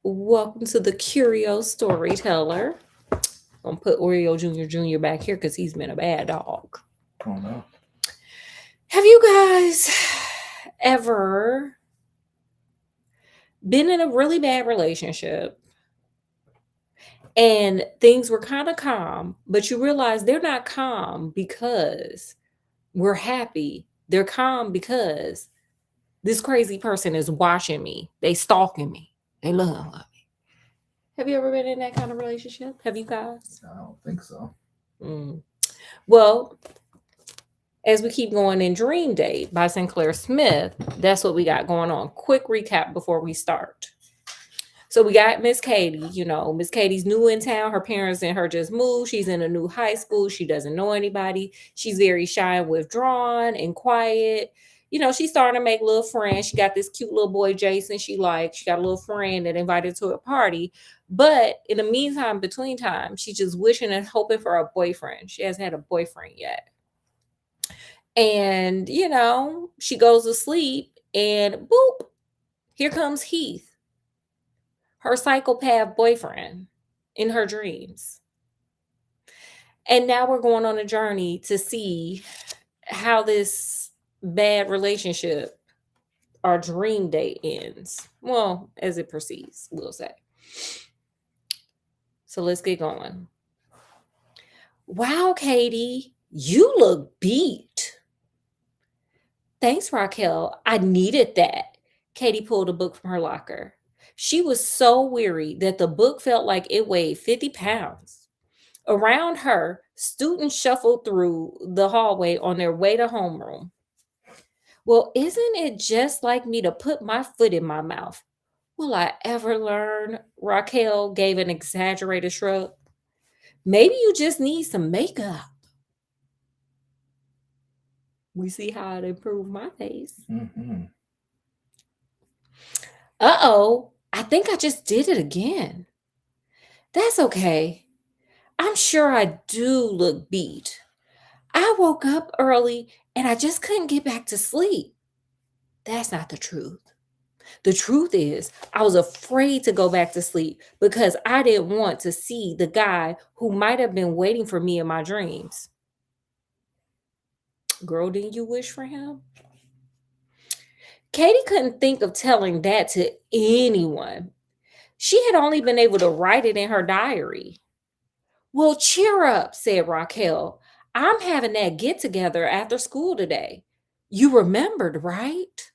Welcome to the Curio Storyteller. I'm gonna put Oreo Jr. back here because he's been a bad dog. Oh no. Have you guys ever been in a really bad relationship and things were kind of calm, but you realize they're not calm because we're happy? They're calm because this crazy person is watching me. They stalking me. They love me. Have you ever been in that kind of relationship? Have you guys? I don't think so. Mm. Well, as we keep going in Dream Date by Sinclair Smith, that's what we got going on. Quick recap before we start. So we got Miss Katie. Miss Katie's new in town. Her parents and her just moved. She's in a new high school. She doesn't know anybody. She's very shy and withdrawn and quiet. She's starting to make little friends. She got this cute little boy, Jason, she likes. She got a little friend that invited to a party. But in the meantime, between time, she's just wishing and hoping for a boyfriend. She hasn't had a boyfriend yet. And, she goes to sleep and boop, here comes Heath, her psychopath boyfriend, in her dreams. And now we're going on a journey to see how this bad relationship, our dream date, ends. Well, as it proceeds, we'll say. So let's get going. Wow, Katie, you look beat. Thanks, Raquel. I needed that. Katie pulled a book from her locker. She was so weary that the book felt like it weighed 50 pounds. Around her, students shuffled through the hallway on their way to homeroom. Well, isn't it just like me to put my foot in my mouth? Will I ever learn? Raquel gave an exaggerated shrug. Maybe you just need some makeup. We see how it improved my face. Mm-hmm. Uh-oh, I think I just did it again. That's okay. I'm sure I do look beat. I woke up early and I just couldn't get back to sleep. That's not the truth. The truth is, I was afraid to go back to sleep because I didn't want to see the guy who might have been waiting for me in my dreams. Girl, didn't you wish for him? Katie couldn't think of telling that to anyone. She had only been able to write it in her diary. Well, cheer up, said Raquel. I'm having that get together after school today. You remembered, right?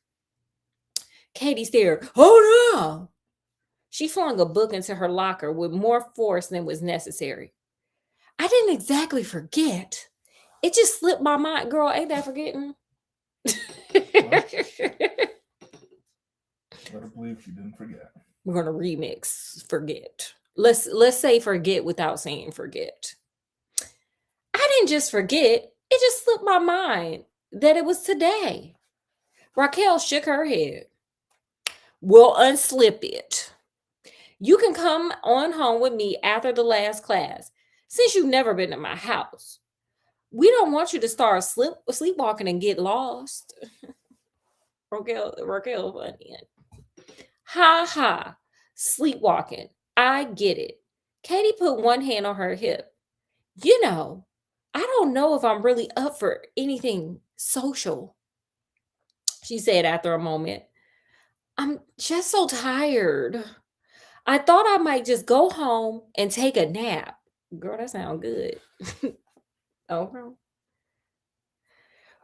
Katie stared. Oh no! She flung a book into her locker with more force than was necessary. I didn't exactly forget. It just slipped my mind. Girl, ain't that forgetting? Better believe she didn't forget. We're gonna remix forget. Let's say forget without saying forget. I didn't just forget, it just slipped my mind that it was today. Raquel shook her head. We'll unslip it. You can come on home with me after the last class, since you've never been to my house. We don't want you to start sleepwalking and get lost. Raquel funny. Ha ha. Sleepwalking. I get it. Katie put one hand on her hip. I don't know if I'm really up for anything social, she said after a moment. I'm just so tired. I thought I might just go home and take a nap. Girl, that sounds good. Okay.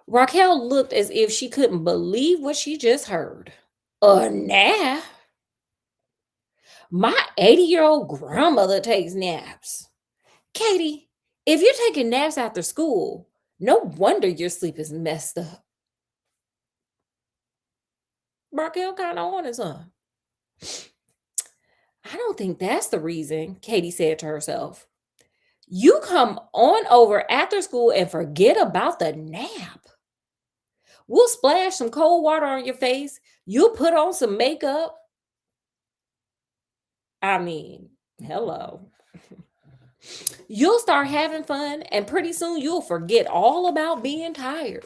Raquel looked as if she couldn't believe what she just heard. A nap? My 80-year-old grandmother takes naps. Katie, if you're taking naps after school, no wonder your sleep is messed up. Raquel kind of on his own. I don't think that's the reason, Katie said to herself. You come on over after school and forget about the nap. We'll splash some cold water on your face. You'll put on some makeup. I mean, hello. You'll start having fun, and pretty soon you'll forget all about being tired.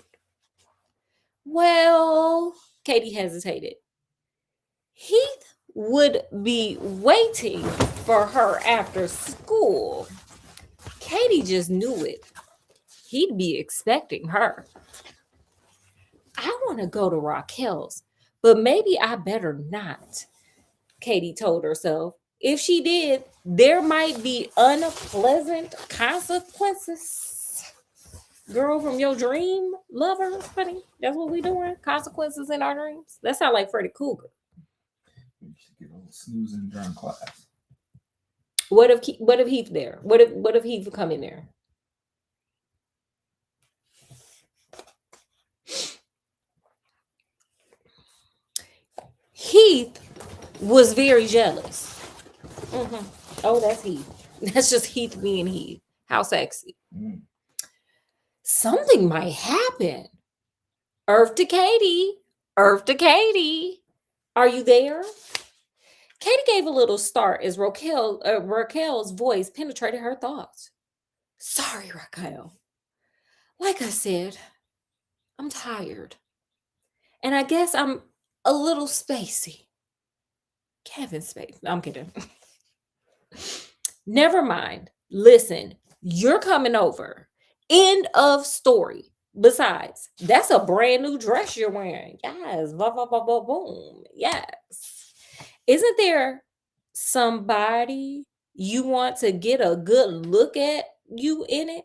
Well, Katie hesitated. Heath would be waiting for her after school. Katie just knew it. He'd be expecting her. I want to go to Raquel's, but maybe I better not, Katie told herself. If she did, there might be unpleasant consequences. Girl from your dream lover, honey. That's what we doing. Consequences in our dreams. That sound like Freddy Cougar. You should get a little snoozing during class. What if Heath there? What if Heath come in there? Heath was very jealous. Mhm. Oh, that's Heath. That's just Heath being Heath. How sexy. Mm. Something might happen. Earth to Katie. Earth to Katie. Are you there? Katie gave a little start as Raquel's voice penetrated her thoughts. Sorry, Raquel. Like I said, I'm tired. And I guess I'm a little spacey. Kevin Spacey. No, I'm kidding. Never mind. Listen, you're coming over. End of story. Besides, that's a brand new dress you're wearing. Yes. Boom. Yes. Isn't there somebody you want to get a good look at you in it?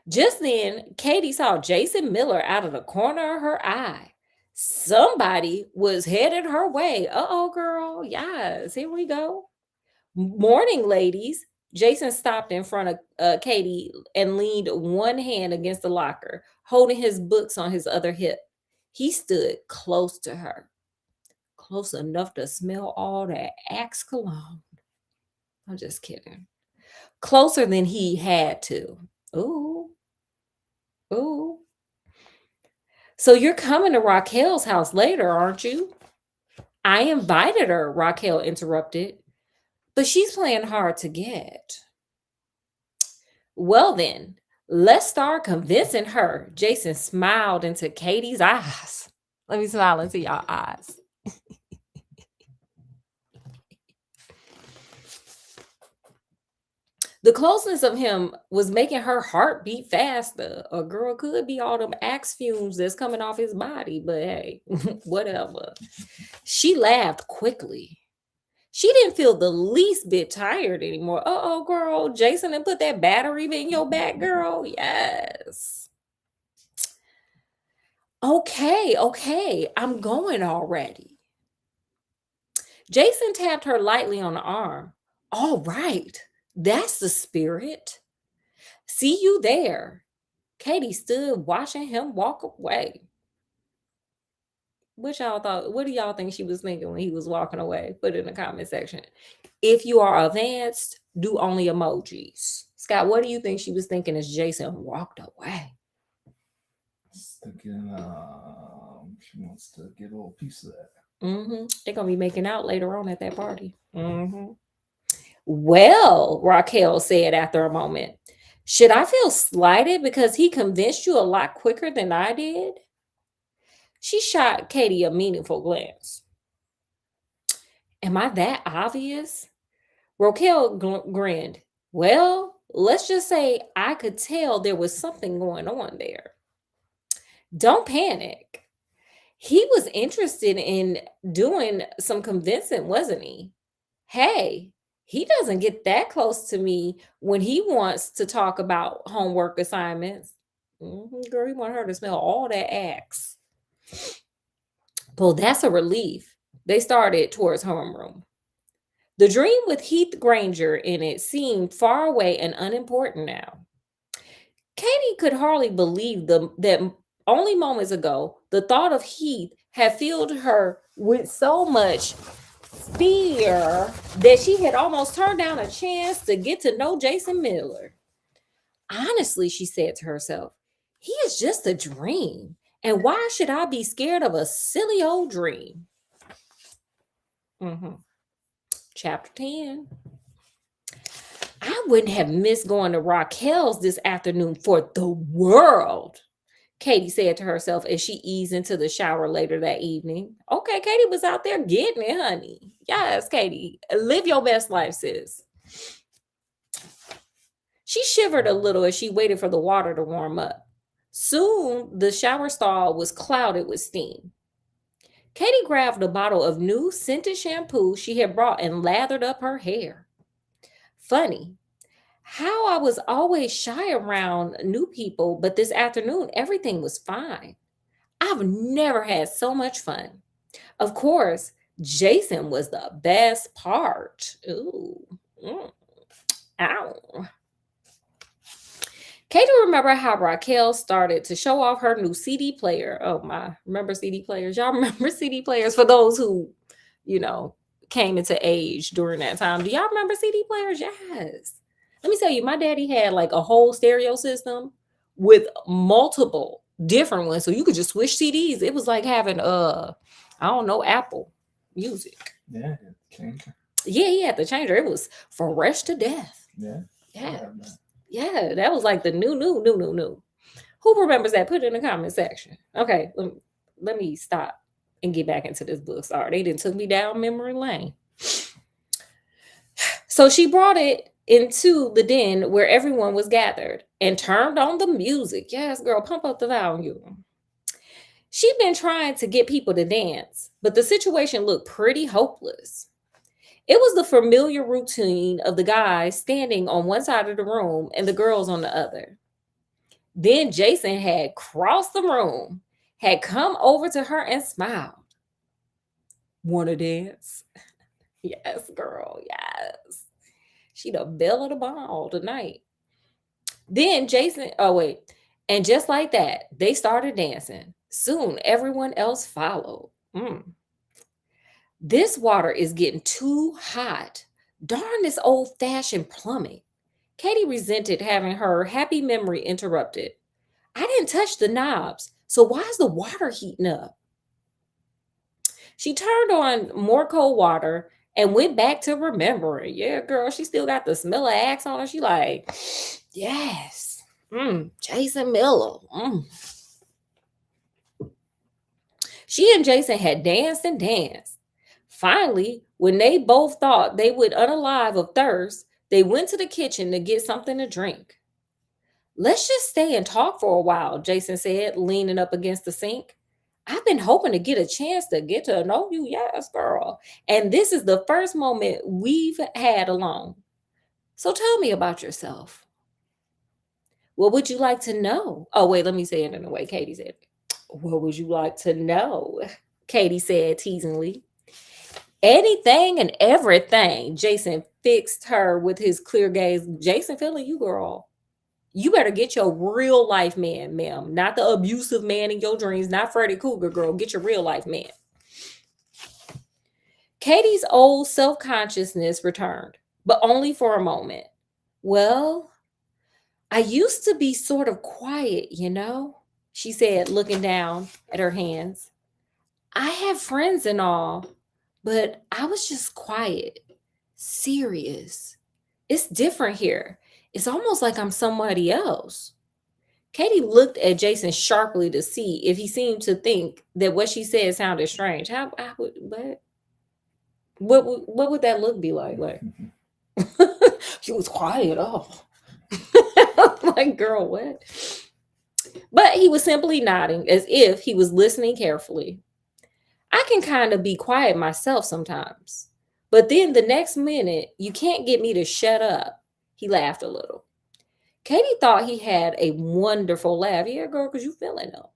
Just then, Katie saw Jason Miller out of the corner of her eye. Somebody was headed her way. Uh-oh, girl. Yes, here we go. Morning, ladies. Jason stopped in front of Katie and leaned one hand against the locker, holding his books on his other hip. He stood close to her, close enough to smell all that Axe cologne. I'm just kidding. Closer than he had to. Ooh, ooh. So you're coming to Raquel's house later, aren't you? I invited her, Raquel interrupted, but she's playing hard to get. Well, then, let's start convincing her. Jason smiled into Katie's eyes. Let me smile into y'all eyes. The closeness of him was making her heart beat faster. A girl could be all them axe fumes that's coming off his body, but hey, whatever. She laughed quickly. She didn't feel the least bit tired anymore. Uh-oh, girl. Jason done put that battery in your back, girl. Yes. Okay. I'm going already. Jason tapped her lightly on the arm. All right. That's the spirit. See you there. Katie stood watching him walk away. What y'all thought? What do y'all think she was thinking when he was walking away? Put it in the comment section. If you are advanced, do only emojis. Scott, what do you think she was thinking as Jason walked away? Thinking she wants to get a little piece of that. They're gonna be making out later on at that party. Well, Raquel said after a moment, should I feel slighted because he convinced you a lot quicker than I did? She shot Katie a meaningful glance. Am I that obvious? Raquel grinned. Well, let's just say I could tell there was something going on there. Don't panic. He was interested in doing some convincing, wasn't he? Hey, he doesn't get that close to me when he wants to talk about homework assignments. Girl, he want her to smell all that axe. Well, that's a relief. They started towards homeroom. The dream with Heath Granger in it seemed far away and unimportant now. Katie could hardly believe that only moments ago, the thought of Heath had filled her with so much fear that she had almost turned down a chance to get to know Jason Miller. Honestly, she said to herself, he is just a dream. And why should I be scared of a silly old dream? Chapter 10. I wouldn't have missed going to Raquel's this afternoon for the world. Katie said to herself as she eased into the shower later that evening. Okay, Katie was out there getting it, honey. Yes, Katie. Live your best life, sis. She shivered a little as she waited for the water to warm up. Soon, the shower stall was clouded with steam. Katie grabbed a bottle of new scented shampoo she had brought and lathered up her hair. Funny, how I was always shy around new people, but this afternoon everything was fine. I've never had so much fun. Of course, Jason was the best part. Ooh. Mm, ow. Katie remember how Raquel started to show off her new CD player. Oh my, remember CD players? Y'all remember CD players for those who, you know, came into age during that time. Do y'all remember CD players? Yes. Let me tell you, my daddy had like a whole stereo system with multiple different ones. So you could just switch CDs. It was like having I don't know, Apple Music. Yeah, change. Yeah, he had the changer. It was fresh to death. Yeah. Yeah. Yeah, that was like the new. Who remembers that? Put it in the comment section. Okay, let me stop and get back into this book. Sorry, they didn't took me down memory lane. So she brought it into the den where everyone was gathered and turned on the music. Yes, girl, pump up the volume. She'd been trying to get people to dance, but the situation looked pretty hopeless. It was the familiar routine of the guys standing on one side of the room and the girls on the other. Then Jason had crossed the room, had come over to her and smiled. Wanna dance? Yes, girl, yes. She the belle of the ball tonight. Then Jason, oh wait, and just like that, they started dancing. Soon everyone else followed. This water is getting too hot. Darn this old fashioned plumbing. Katie resented having her happy memory interrupted. I didn't touch the knobs, so why is the water heating up? She turned on more cold water and went back to remembering. Yeah, girl, she still got the smell of Axe on her. She like, yes, Jason Miller. She and Jason had danced and danced. Finally, when they both thought they would unalive of thirst, they went to the kitchen to get something to drink. Let's just stay and talk for a while, Jason said, leaning up against the sink. I've been hoping to get a chance to get to know you, yes, girl. And this is the first moment we've had alone. So tell me about yourself. What would you like to know? Oh, wait, let me say it in the way Katie said it. What would you like to know? Katie said teasingly. Anything and everything. Jason fixed her with his clear gaze. Jason feeling you, girl. You better get your real life man, ma'am. Not the abusive man in your dreams, not Freddy Cougar, girl. Get your real life man. Katie's old self-consciousness returned, but only for a moment. Well, I used to be sort of quiet, you know, she said, looking down at her hands. I have friends and all, but I was just quiet, serious. It's different here. It's almost like I'm somebody else. Katie looked at Jason sharply to see if he seemed to think that what she said sounded strange. What would that look be like? Like she was quiet. Oh, like girl, what? But he was simply nodding as if he was listening carefully. I can kind of be quiet myself sometimes, but then the next minute you can't get me to shut up. He laughed a little. Katie thought he had a wonderful laugh. Yeah, girl, because you feeling though.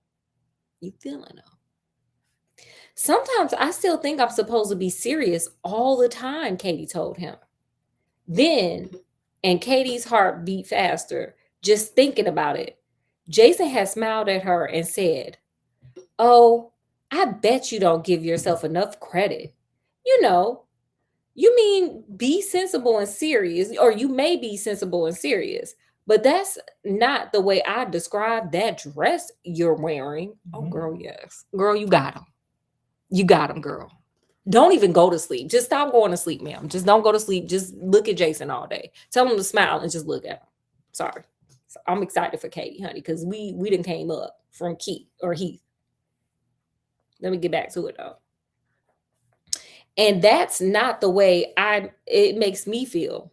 You feeling though. Sometimes I still think I'm supposed to be serious all the time, Katie told him. Then, and Katie's heart beat faster, just thinking about it. Jason had smiled at her and said, Oh, I bet you don't give yourself enough credit. You know, you mean be sensible and serious, or you may be sensible and serious, but that's not the way I describe that dress you're wearing. Oh, girl, yes. Girl, you got him. You got him, girl. Don't even go to sleep. Just stop going to sleep, ma'am. Just don't go to sleep. Just look at Jason all day. Tell him to smile and just look at him. Sorry. So I'm excited for Katie, honey, because we done came up from Keith or Heath. Let me get back to it though. And that's not the way it makes me feel.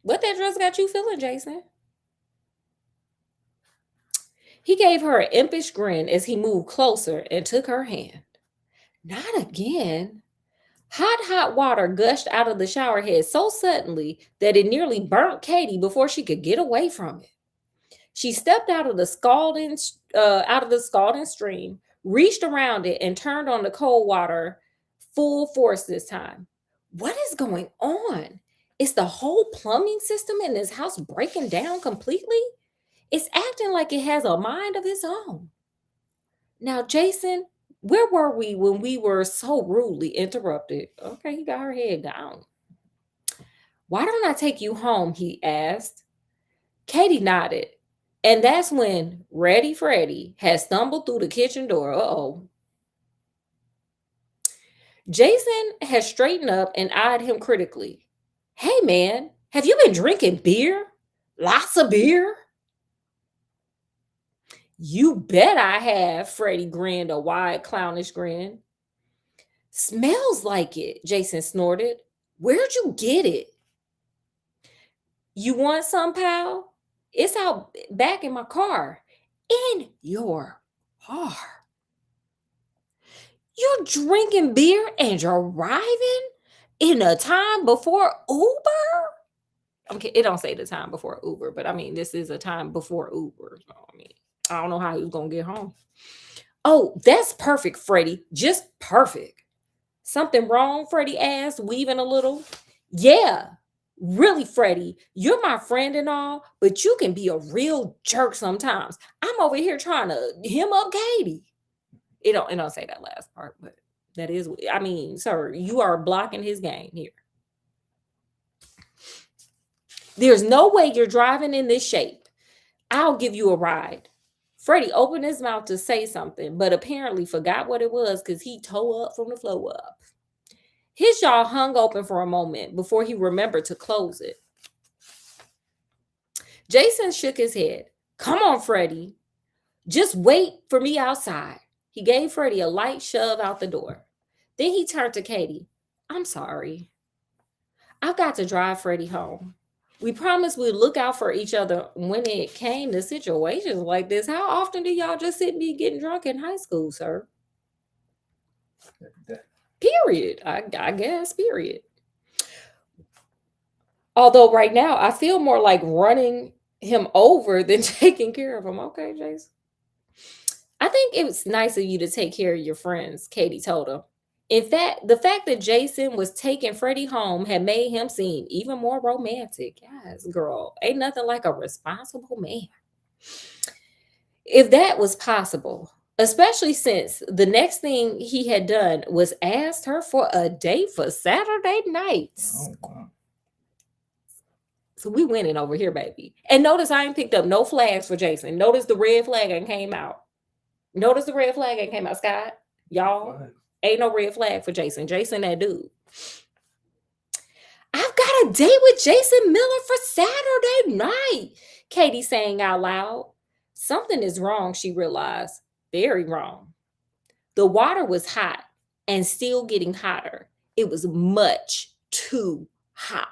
What that dress got you feeling, Jason? He gave her an impish grin as he moved closer and took her hand. Not again. Hot water gushed out of the shower head so suddenly that it nearly burnt Katie before she could get away from it. She stepped out of the scalding stream, reached around it, and turned on the cold water full force this time. What is going on? Is the whole plumbing system in this house breaking down completely? It's acting like it has a mind of its own. Now, Jason, where were we when we were so rudely interrupted? Okay, he got her head down. Why don't I take you home? He asked. Katie nodded. And that's when Ready Freddy had stumbled through the kitchen door. Uh-oh. Jason had straightened up and eyed him critically. Hey, man, have you been drinking beer? Lots of beer? You bet I have, Freddie grinned a wide, clownish grin. Smells like it, Jason snorted. Where'd you get it? You want some, pal? It's out back in my car. In your car. You're drinking beer and driving in a time before Uber? Okay, it don't say the time before Uber, but I mean, this is a time before Uber. So, I mean, I don't know how he was going to get home. Oh, that's perfect, Freddie. Just perfect. Something wrong, Freddie asked, weaving a little. Yeah, really, Freddie. You're my friend and all, but you can be a real jerk sometimes. I'm over here trying to hem up Katie. It don't say that last part, but that is, I mean, sir, you are blocking his game here. There's no way you're driving in this shape. I'll give you a ride. Freddie opened his mouth to say something, but apparently forgot what it was because he tore up from the flow up. His jaw hung open for a moment before he remembered to close it. Jason shook his head. Come on, Freddie. Just wait for me outside. He gave Freddie a light shove out the door. Then he turned to Katie. I'm sorry. I've got to drive Freddie home. We promised we'd look out for each other when it came to situations like this. How often do y'all just sit me getting drunk in high school, sir? Period. I guess, period. Although right now I feel more like running him over than taking care of him. Okay, Jason. I think it was nice of you to take care of your friends, Katie told him. In fact, the fact that Jason was taking Freddie home had made him seem even more romantic. Yes, girl, ain't nothing like a responsible man. If that was possible, especially since the next thing he had done was asked her for a date for Saturday nights. Oh, wow. So we winning over here, baby. And notice I ain't picked up no flags for Jason. Notice the red flag and came out. Notice the red flag and came out, Scott. Y'all, ain't no red flag for Jason. Jason, that dude. I've got a date with Jason Miller for Saturday night, Katie sang out loud. Something is wrong, she realized. Very wrong. The water was hot and still getting hotter. It was much too hot.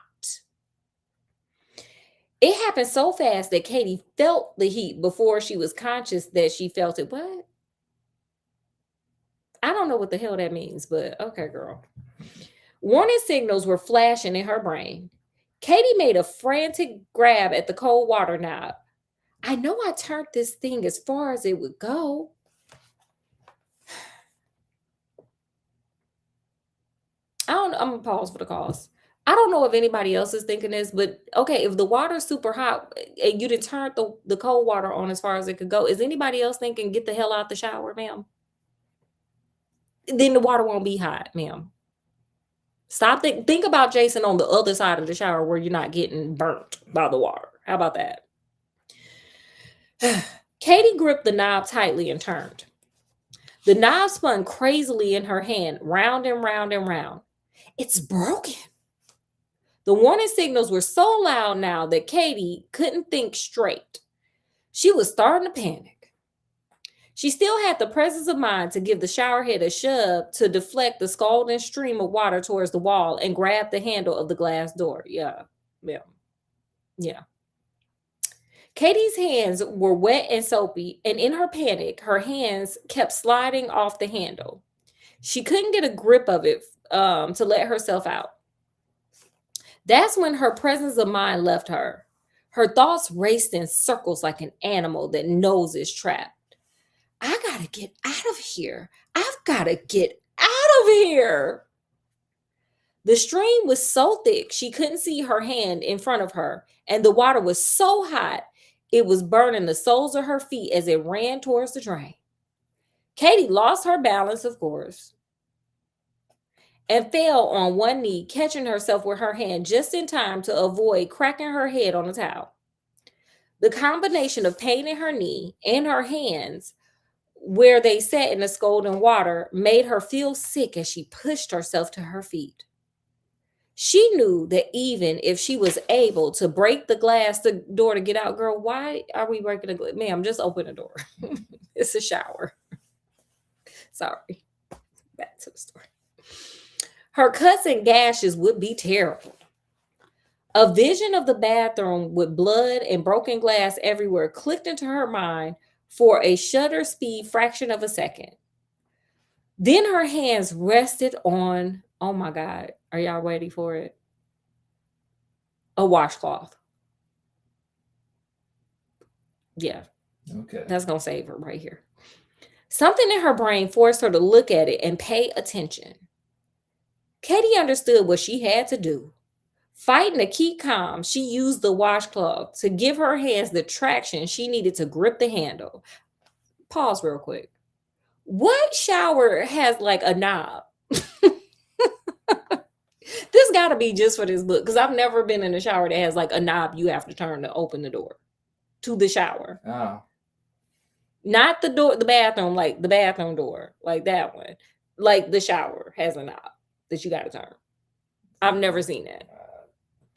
It happened so fast that Katie felt the heat before she was conscious that she felt it. What? I don't know what the hell that means, but okay, girl. Warning signals were flashing in her brain. Katie made a frantic grab at the cold water knob. I know I turned this thing as far as it would go. I'm gonna pause for the cause. I don't know if anybody else is thinking this, but okay, if the water's super hot and you didn't turn the cold water on as far as it could go, is anybody else thinking get the hell out the shower, ma'am? Then the water won't be hot, ma'am. Stop. Think about Jason on the other side of the shower where you're not getting burnt by the water. How about that? Katie gripped the knob tightly and turned. The knob spun crazily in her hand, round and round and round. It's broken. The warning signals were so loud now that Katie couldn't think straight. She was starting to panic. She still had the presence of mind to give the shower head a shove to deflect the scalding stream of water towards the wall and grab the handle of the glass door. Yeah, yeah, yeah. Katie's hands were wet and soapy, and in her panic, her hands kept sliding off the handle. She couldn't get a grip of it to let herself out. That's when her presence of mind left her. Her thoughts raced in circles like an animal that knows it's trapped. I gotta get out of here. I've gotta get out of here. The stream was so thick she couldn't see her hand in front of her, and the water was so hot it was burning the soles of her feet as it ran towards the drain. Katie lost her balance, of course, and fell on one knee, catching herself with her hand just in time to avoid cracking her head on the towel. The combination of pain in her knee and her hands, where they sat in the scalding water, made her feel sick as she pushed herself to her feet. She knew that even if she was able to break the glass door to get out, girl, why are we breaking the glass? Ma'am, just open the door. It's a shower. Sorry. Back to the story. Her cuts and gashes would be terrible. A vision of the bathroom with blood and broken glass everywhere clicked into her mind for a shutter speed fraction of a second. Then her hands rested on, oh my God, are y'all ready for it? A washcloth. Yeah. Okay. That's going to save her right here. Something in her brain forced her to look at it and pay attention. Katie understood what she had to do. Fighting to keep calm, she used the washcloth to give her hands the traction she needed to grip the handle. Pause real quick. What shower has like a knob? This got to be just for this book, because I've never been in a shower that has like a knob you have to turn to open the door to the shower. Oh. Not the door, the bathroom, like the bathroom door, like that one. Like the shower has a knob that you got to turn. I've never seen that.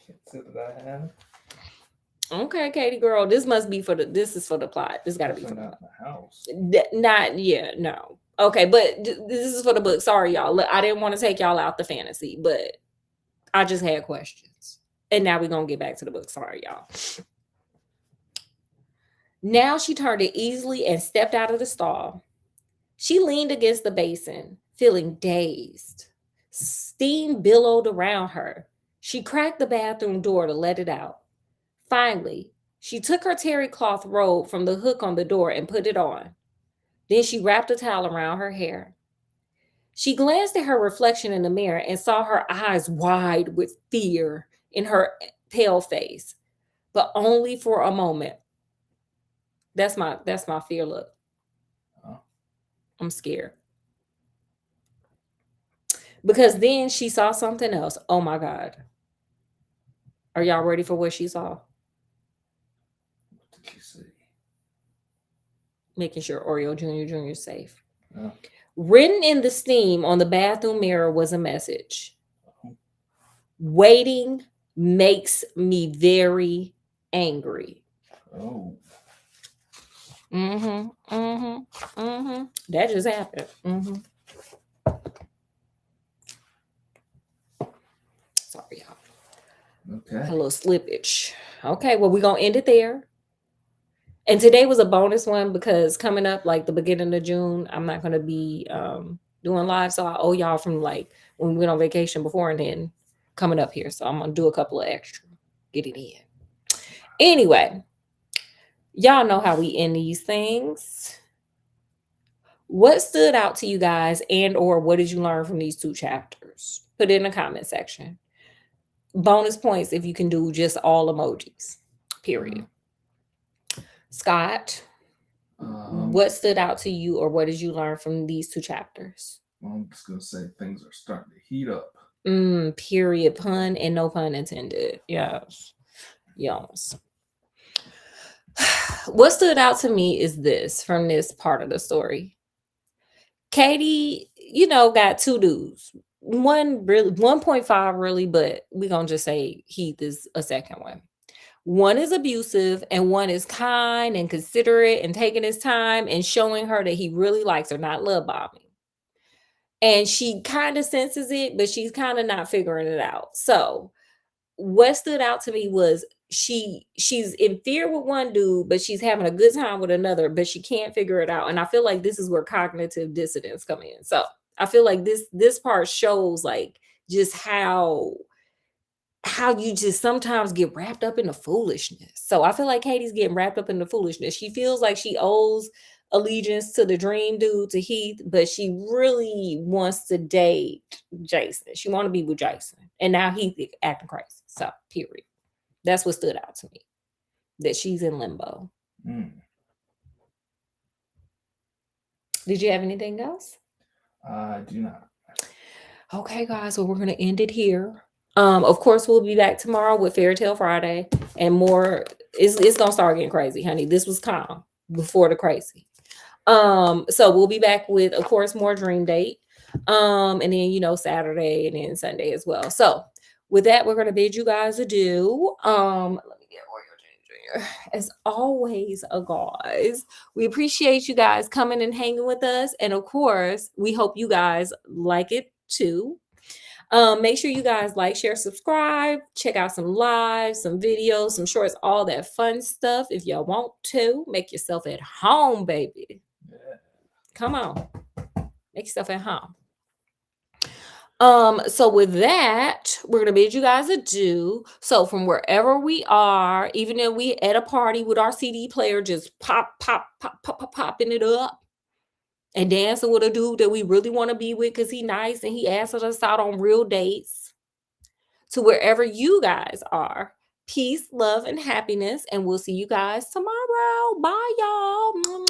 Can't say that I have. Okay, Katie girl, this is for the plot. This got to be for Definitely the not in the house. no. Okay, but this is for the book. Sorry, y'all. Look, I didn't want to take y'all out the fantasy, but I just had questions. And now we're going to get back to the book. Sorry, y'all. Now she turned it easily and stepped out of the stall. She leaned against the basin, feeling dazed. Steam billowed around her. She cracked the bathroom door to let it out. Finally, she took her terry cloth robe from the hook on the door and put it on. Then she wrapped a towel around her hair. She glanced at her reflection in the mirror and saw her eyes wide with fear in her pale face, but only for a moment. That's my fear look. Oh. I'm scared. Because then she saw something else. Oh my God. Are y'all ready for what she saw? What did she see? Making sure Oreo Jr. is safe. Oh. Written in the steam on the bathroom mirror was a message. Waiting makes me very angry. Oh. That just happened. Sorry, y'all. Okay. A little slippage. Okay, well, we're going to end it there. And today was a bonus one because coming up like the beginning of June, I'm not going to be doing live. So I owe y'all from like when we went on vacation before and then coming up here. So I'm going to do a couple of extra. Get it in. Anyway, y'all know how we end these things. What stood out to you guys and or what did you learn from these 2 chapters? Put it in the comment section. Bonus points if you can do just all emojis. Period. Scott, what stood out to you or what did you learn from these 2 chapters? Well, I'm just going to say things are starting to heat up. Period. Pun and no pun intended. Yes. Yes. What stood out to me is this from this part of the story. Katie, got 2 dudes. 1.5 really, but we're gonna just say Heath is a second one. One is abusive and one is kind and considerate and taking his time and showing her that he really likes her, not love bombing. And she kind of senses it, but she's kind of not figuring it out. So what stood out to me was she's in fear with one dude, but she's having a good time with another, but she can't figure it out. And I feel like this is where cognitive dissonance come in. So I feel like this part shows like just how you just sometimes get wrapped up in the foolishness. So I feel like Katie's getting wrapped up in the foolishness. She feels like she owes allegiance to the dream dude, to Heath, but she really wants to date Jason. She want to be with Jason. And now Heath is acting crazy. So period. That's what stood out to me. That she's in limbo. Did you have anything else? I do not. Okay, guys. Well, we're gonna end it here. Of course, we'll be back tomorrow with Fairy Tale Friday and more. It's gonna start getting crazy, honey. This was calm before the crazy. So we'll be back with, of course, more Dream Date. And then Saturday and then Sunday as well. So with that, we're gonna bid you guys adieu. Let me get Oreo Jr. As always, guys, we appreciate you guys coming and hanging with us, and of course, we hope you guys like it too. Make sure you guys like, share, subscribe, check out some lives, some videos, some shorts, all that fun stuff. If y'all want to, make yourself at home, baby. Yeah. Come on. Make yourself at home. So with that, we're gonna bid you guys adieu. So from wherever we are, even if we at a party with our CD player, just popping it up and dancing with a dude that we really want to be with because he nice and he asked us out on real dates. To wherever you guys are, peace, love, and happiness, and we'll see you guys tomorrow. Bye, y'all.